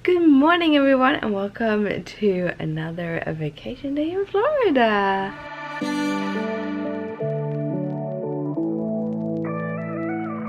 Good morning everyone and welcome to another vacation day in Florida.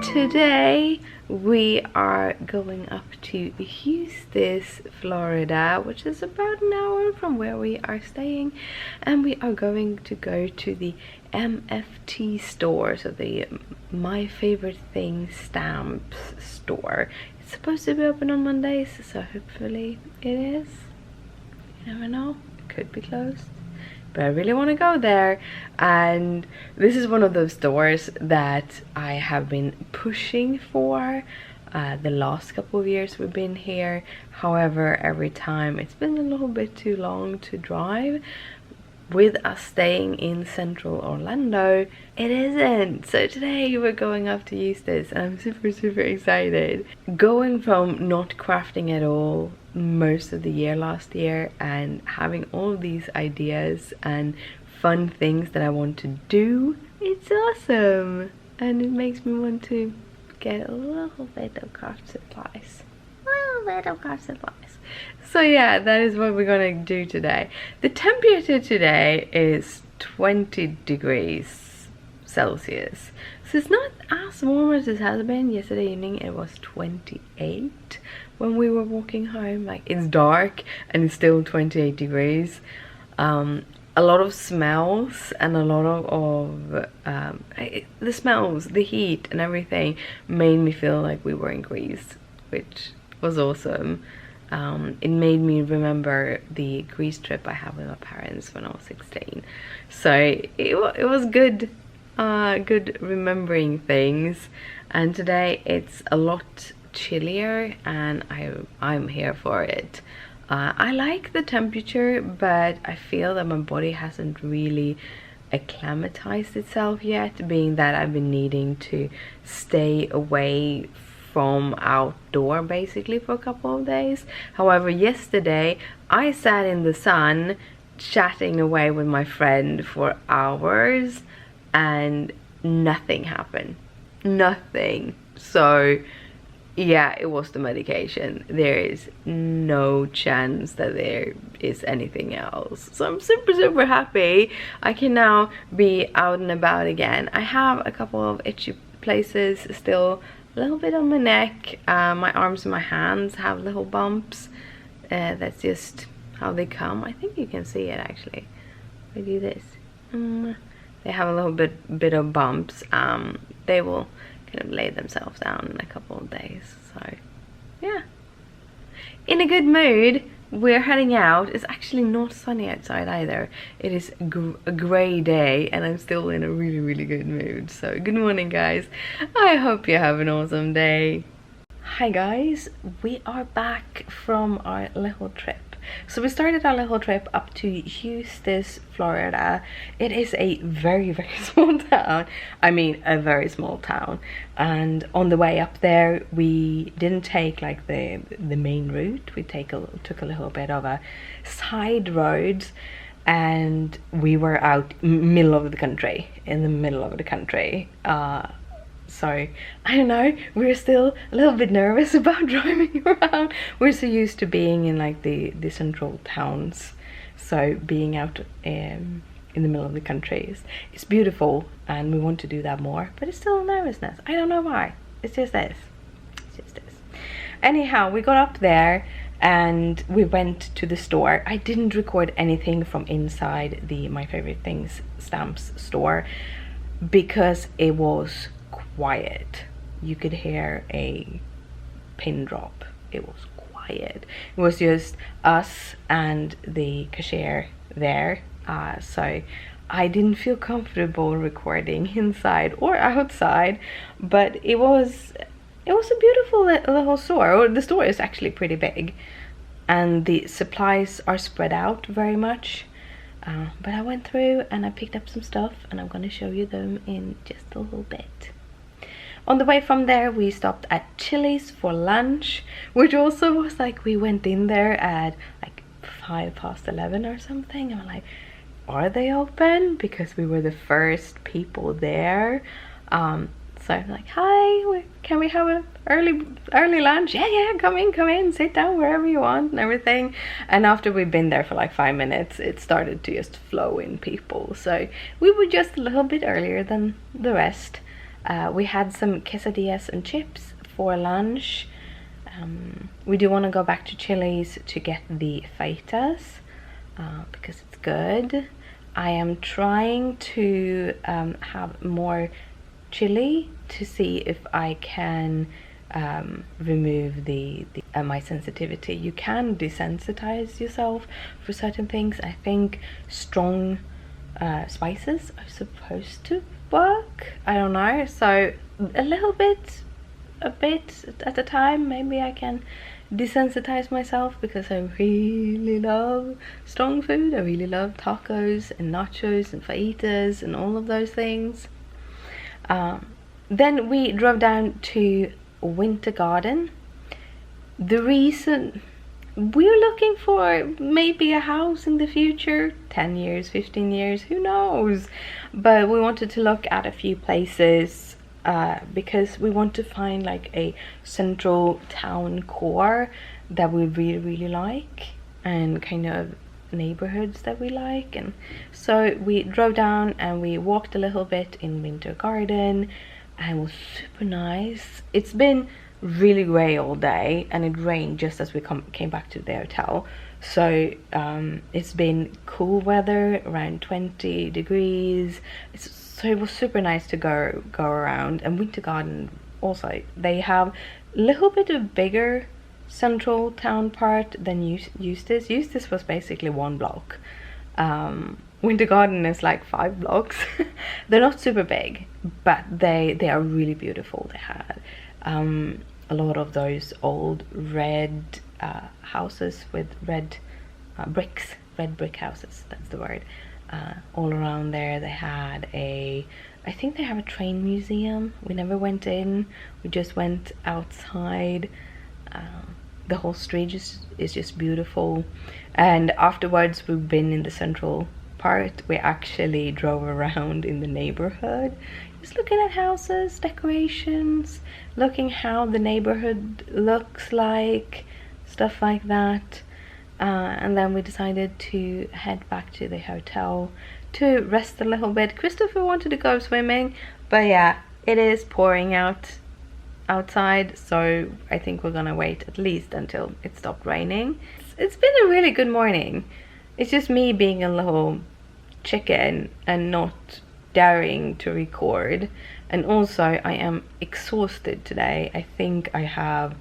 Today we are going up to Eustis, Florida, which is about an hour from where we are staying, and we are going to go to the MFT store, so the My Favorite Thing stamps store. It's supposed to be open on Mondays, so hopefully it is. You never know, it could be closed. But I really want to go there, and this is one of those stores that I have been pushing for the last couple of years we've been here. However, every time it's been a little bit too long to drive. With us staying in central Orlando, it isn't. So today we're going up to Eustis and I'm super excited. Going from not crafting at all most of the year last year and having all these ideas and fun things that I want to do, it's awesome. And it makes me want to get a little bit of craft supplies. So yeah, that is what we're gonna do today. The temperature today is 20 degrees Celsius. So it's not as warm as it has been. Yesterday evening it was 28 when we were walking home. Like, it's dark and it's still 28 degrees. A lot of smells and a lot of the smells, the heat and everything made me feel like we were in Greece, which was awesome. It made me remember the Greece trip I had with my parents when I was 16. So it was good remembering things. And today it's a lot chillier and I'm here for it. I like the temperature, but I feel that my body hasn't really acclimatized itself yet, being that I've been needing to stay away from outdoor basically for a couple of days. However, yesterday I sat in the sun chatting away with my friend for hours and nothing happened. Nothing. So yeah, it was the medication. There is no chance that there is anything else. So I'm super happy I can now be out and about again. I have a couple of itchy places still, a little bit on my neck. My arms and my hands have little bumps. That's just how they come. I think you can see it actually. I do this. They have a little bit of bumps. They will kind of lay themselves down in a couple of days. So yeah, in a good mood. We're heading out. It's actually not sunny outside either. It is a grey day and I'm still in a really good mood. So good morning guys. I hope you have an awesome day. Hi guys, we are back from our little trip. So we started our little trip up to Eustis, Florida. It is a very small town. I mean, a very small town. And on the way up there, we didn't take like the main route. We took a little bit of a side road, and we were out in the middle of the country. So I don't know, we're still a little bit nervous about driving around. We're so used to being in like the central towns, so being out in the middle of the country is beautiful, and we want to do that more, but it's still a nervousness. I don't know why. It's just this. Anyhow, we got up there and we went to the store. I didn't record anything from inside the My Favorite Things stamps store because it was quiet. You could hear a pin drop. It was quiet. It was just us and the cashier there, so I didn't feel comfortable recording inside or outside. But it was a beautiful little store. The store is actually pretty big and the supplies are spread out very much. But I went through and I picked up some stuff and I'm going to show you them in just a little bit. On the way from there, we stopped at Chili's for lunch, which also was like, we went in there at like 11:05 or something. And I'm like, are they open? Because we were the first people there. So I'm like, hi, can we have a early lunch? Yeah, come in, sit down wherever you want and everything. And after we've been there for like 5 minutes, it started to just flow in people. So we were just a little bit earlier than the rest. We had some quesadillas and chips for lunch. We do want to go back to Chili's to get the fajitas because it's good. I am trying to have more chili to see if I can remove my sensitivity. You can desensitize yourself for certain things. I think strong spices are supposed to work. I don't know. So a bit at a time, maybe I can desensitize myself, because I really love strong food. I really love tacos and nachos and fajitas and all of those things. Then we drove down to Winter Garden. The reason we're looking for maybe a house in the future, 10 years, 15 years, who knows, but we wanted to look at a few places because we want to find like a central town core that we really like, and kind of neighborhoods that we like. And so we drove down and we walked a little bit in Winter Garden, and it was super nice. It's been really grey all day, and it rained just as we came back to the hotel. So it's been cool weather, around 20 degrees. So it was super nice to go around. And Winter Garden also, they have a little bit of bigger central town part than Eustis. Eustis was basically 1 block. Winter Garden is like 5 blocks. They're not super big, but they are really beautiful. They had a lot of those old red houses with red bricks, red brick houses, that's the word. All around there. They had I think they have a train museum. We never went in, we just went outside. The whole street is just beautiful. And afterwards, we've been in the central part. We actually drove around in the neighborhood, just looking at houses, decorations, looking how the neighborhood looks like, stuff like that. And then we decided to head back to the hotel to rest a little bit. Christopher wanted to go swimming, but yeah, it is pouring outside, so I think we're gonna wait at least until it stopped raining. It's been a really good morning. It's just me being a little chicken and not daring to record. And also I am exhausted today. I think I have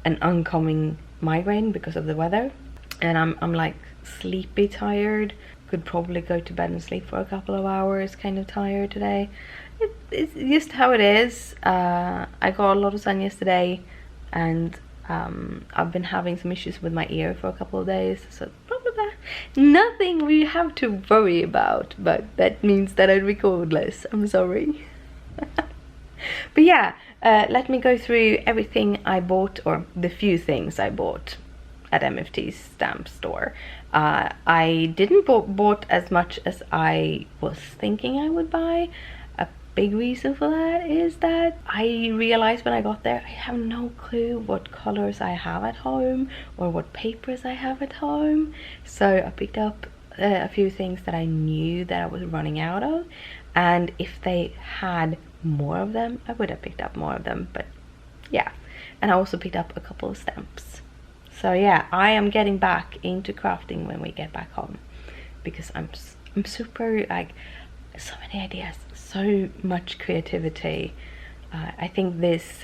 an oncoming migraine because of the weather, and I'm like sleepy tired. Could probably go to bed and sleep for a couple of hours, kind of tired today. It's just how it is. I got a lot of sun yesterday, and I've been having some issues with my ear for a couple of days, so probably nothing we have to worry about, but that means that I record less. I'm sorry. But yeah, let me go through everything I bought, or the few things I bought at MFT's stamp store. I didn't bought as much as I was thinking I would buy. A big reason for that is that I realized when I got there, I have no clue what colors I have at home or what papers I have at home. So I picked up a few things that I knew that I was running out of, and if they had more of them, I would have picked up more of them. But yeah, and I also picked up a couple of stamps. So yeah, I am getting back into crafting when we get back home, because I'm super, like, so many ideas, so much creativity. I think this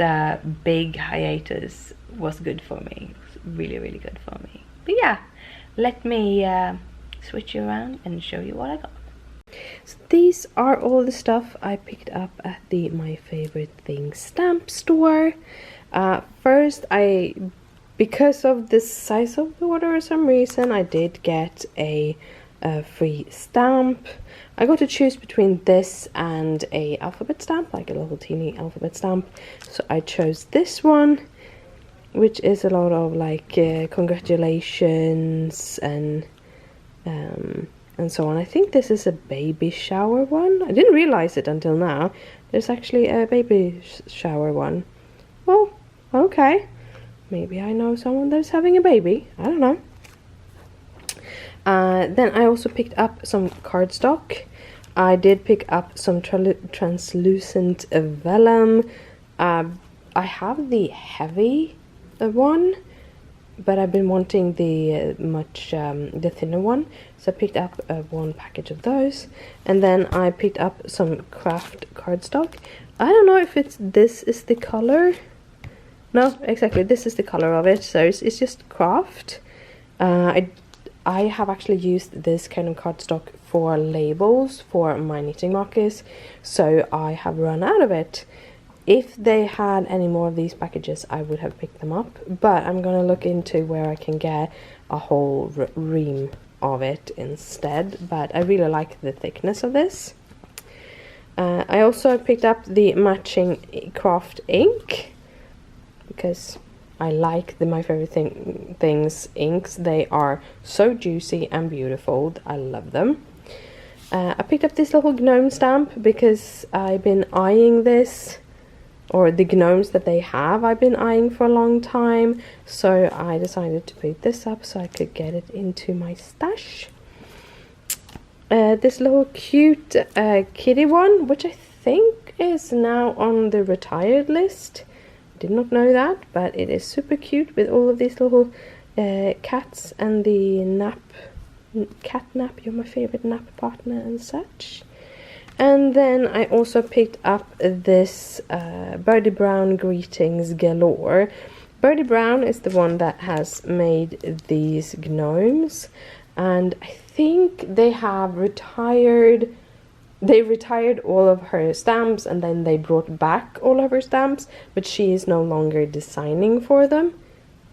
big hiatus was good for me. It was really good for me. But yeah, let me switch you around and show you what I got. So these are all the stuff I picked up at the My Favorite Things stamp store. First, because of the size of the order, for some reason, I did get a free stamp. I got to choose between this and a alphabet stamp, like a little teeny alphabet stamp. So I chose this one, which is a lot of like congratulations and so on. I think this is a baby shower one. I didn't realize it until now. There's actually a baby shower one. Well, okay. Maybe I know someone that's having a baby. I don't know. Then I also picked up some cardstock. I did pick up some translucent vellum. I have the heavy one, but I've been wanting the the thinner one, so I picked up one package of those. And then I picked up some craft cardstock. I don't know if this is the color. No, exactly, this is the color of it, so it's just craft. I have actually used this kind of cardstock for labels for my knitting markers, so I have run out of it. If they had any more of these packages, I would have picked them up, but I'm gonna look into where I can get a whole ream of it instead. But I really like the thickness of this. I also picked up the matching craft ink, because I like my favorite things inks. They are so juicy and beautiful. I love them. I picked up this little gnome stamp because I've been eyeing this, or the gnomes that they have I've been eyeing for a long time, so I decided to pick this up so I could get it into my stash. This little cute kitty one, which I think is now on the retired list. Did not know that, but it is super cute with all of these little cats and the cat nap. You're my favorite nap partner and such. And then I also picked up this Birdie Brown Greetings Galore. Birdie Brown is the one that has made these gnomes, and I think they have retired. They retired all of her stamps, and then they brought back all of her stamps, but she is no longer designing for them,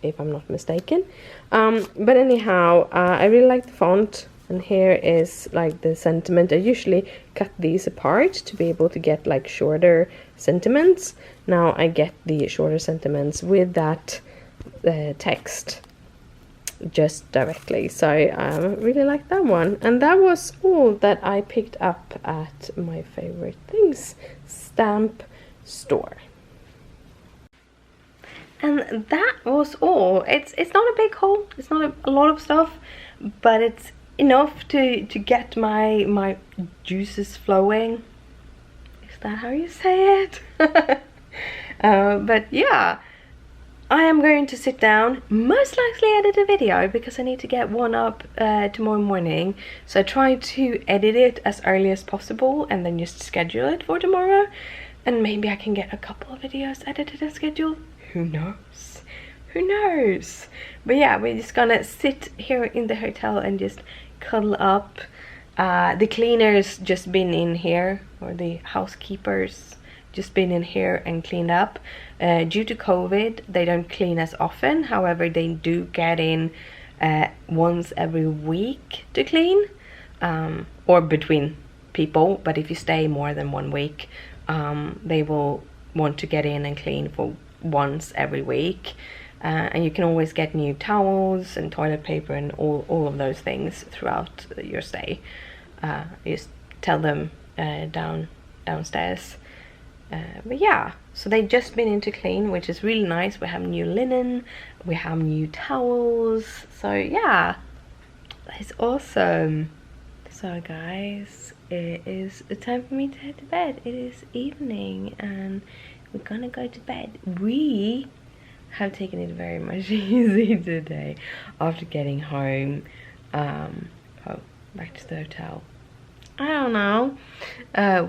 if I'm not mistaken. But anyhow, I really like the font, and here is like the sentiment. I usually cut these apart to be able to get like shorter sentiments. Now I get the shorter sentiments with that text just directly, so I really like that one. And that was all that I picked up at my favorite things stamp store. And that was all. It's not a big haul, it's not a lot of stuff, but it's enough to get my juices flowing. Is that how you say it? But yeah, I am going to sit down, most likely edit a video, because I need to get one up tomorrow morning. So I try to edit it as early as possible and then just schedule it for tomorrow. And maybe I can get a couple of videos edited and scheduled. Who knows? Who knows? But yeah, we're just gonna sit here in the hotel and just cuddle up. The cleaners just been in here, or the housekeepers just been in here and cleaned up. Due to COVID, they don't clean as often. However, they do get in once every week to clean, or between people. But if you stay more than 1 week, they will want to get in and clean for once every week. And you can always get new towels and toilet paper and all of those things throughout your stay. You just tell them downstairs. But yeah, so they just been in to clean, which is really nice. We have new linen, we have new towels, so yeah, it's awesome. So guys, it is time for me to head to bed. It is evening and we're gonna go to bed. We have taken it very much easy today after getting home. Back to the hotel. I don't know.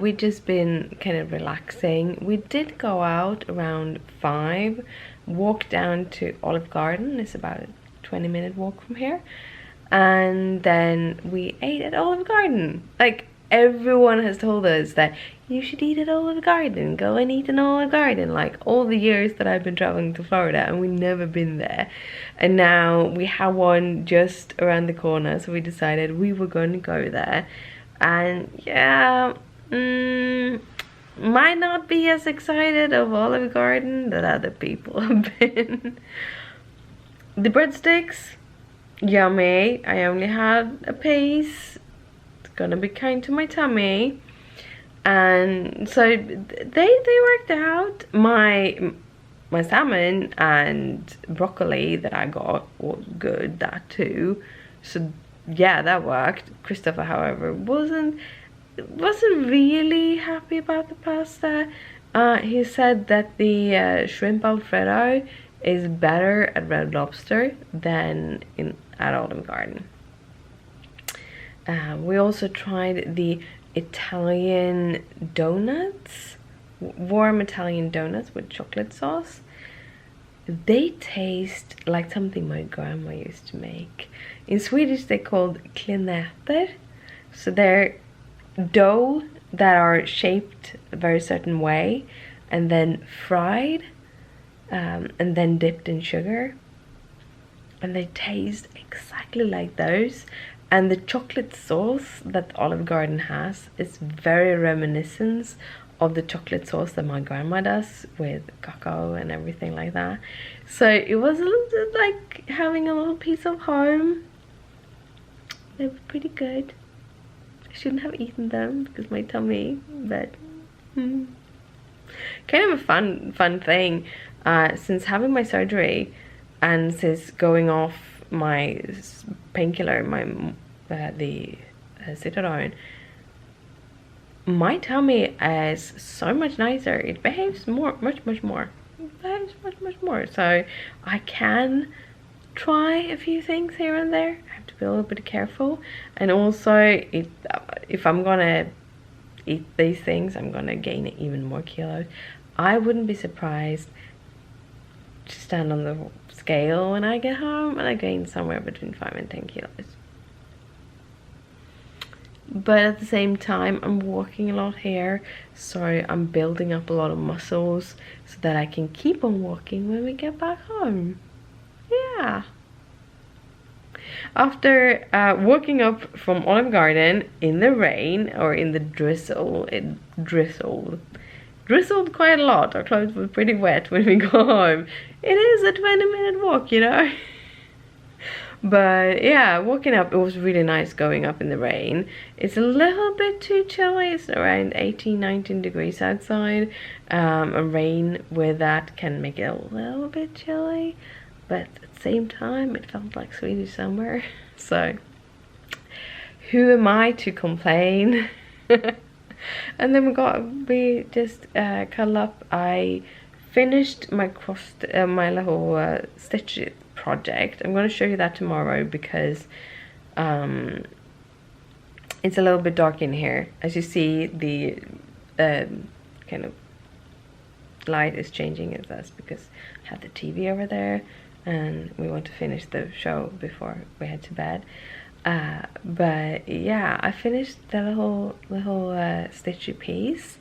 We've just been kind of relaxing. We did go out around 5, walk down to Olive Garden. It's about a 20-minute walk from here. And then we ate at Olive Garden. Like, everyone has told us that you should eat at Olive Garden. Go and eat in Olive Garden. Like, all the years that I've been traveling to Florida and we've never been there. And now we have one just around the corner. So we decided we were going to go there. And yeah, might not be as excited of Olive Garden that other people have been. The breadsticks, yummy. I only had a piece. It's gonna be kind to my tummy. And so they worked out. My salmon and broccoli that I got was good, that too. So yeah, that worked. Christopher, however, wasn't really happy about the pasta. He said that the shrimp alfredo is better at Red Lobster than at Olive Garden. We also tried the Italian donuts, warm Italian donuts with chocolate sauce. They taste like something my grandma used to make. In Swedish they're called klinetter. So they're dough that are shaped a very certain way and then fried and then dipped in sugar. And they taste exactly like those. And the chocolate sauce that Olive Garden has is very reminiscent of the chocolate sauce that my grandma does with cacao and everything like that. So it was a little bit like having a little piece of home. They were pretty good. I shouldn't have eaten them because my tummy, but kind of a fun thing. Since having my surgery and since going off my painkiller, the Citadone, my tummy is so much nicer. It behaves much more. It behaves much more. So I can try a few things here and there. I have to be a little bit careful. And also, if I'm gonna eat these things, I'm gonna gain even more kilos. I wouldn't be surprised to stand on the scale when I get home and I gain somewhere between 5 and 10 kilos. But at the same time, I'm walking a lot here, so I'm building up a lot of muscles so that I can keep on walking when we get back home. Yeah. After walking up from Olive Garden in the rain or in the drizzle, it drizzled quite a lot. Our clothes were pretty wet when we got home. It is a 20-minute walk, you know. But yeah, walking up, it was really nice going up in the rain. It's a little bit too chilly. It's around 18-19 degrees outside. And rain with that can make it a little bit chilly, but at the same time it felt like Swedish summer. So who am I to complain? And then we just cuddled up. I finished my my little stitch project. I'm going to show you that tomorrow because it's a little bit dark in here. As you see, the kind of light is changing. That's because I had the TV over there and we want to finish the show before we head to bed. But yeah, I finished the little stitchy piece.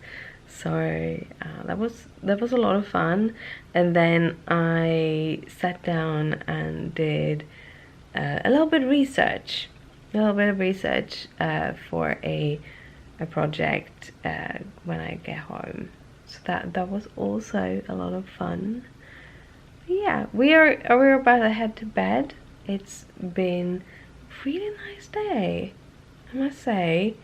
So that was a lot of fun. And then I sat down and did a little bit of research for a project when I get home. So that was also a lot of fun. But yeah, we're about to head to bed. It's been a really nice day, I must say.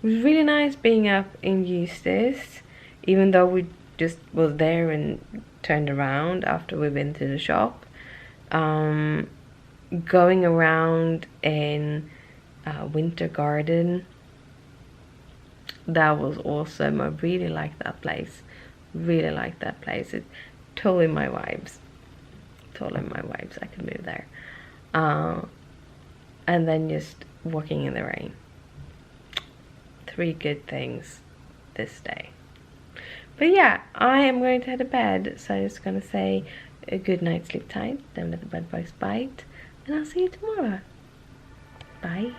It was really nice being up in Eustis, even though we just was there and turned around after we've been to the shop. Going around in Winter Garden, that was awesome. I really like that place. It's totally my vibes. I could move there. And then just walking in the rain. 3 good things this day. But yeah, I am going to head to bed, so I'm just going to say a good night, sleep tight, don't let the bed bugs bite, and I'll see you tomorrow. Bye.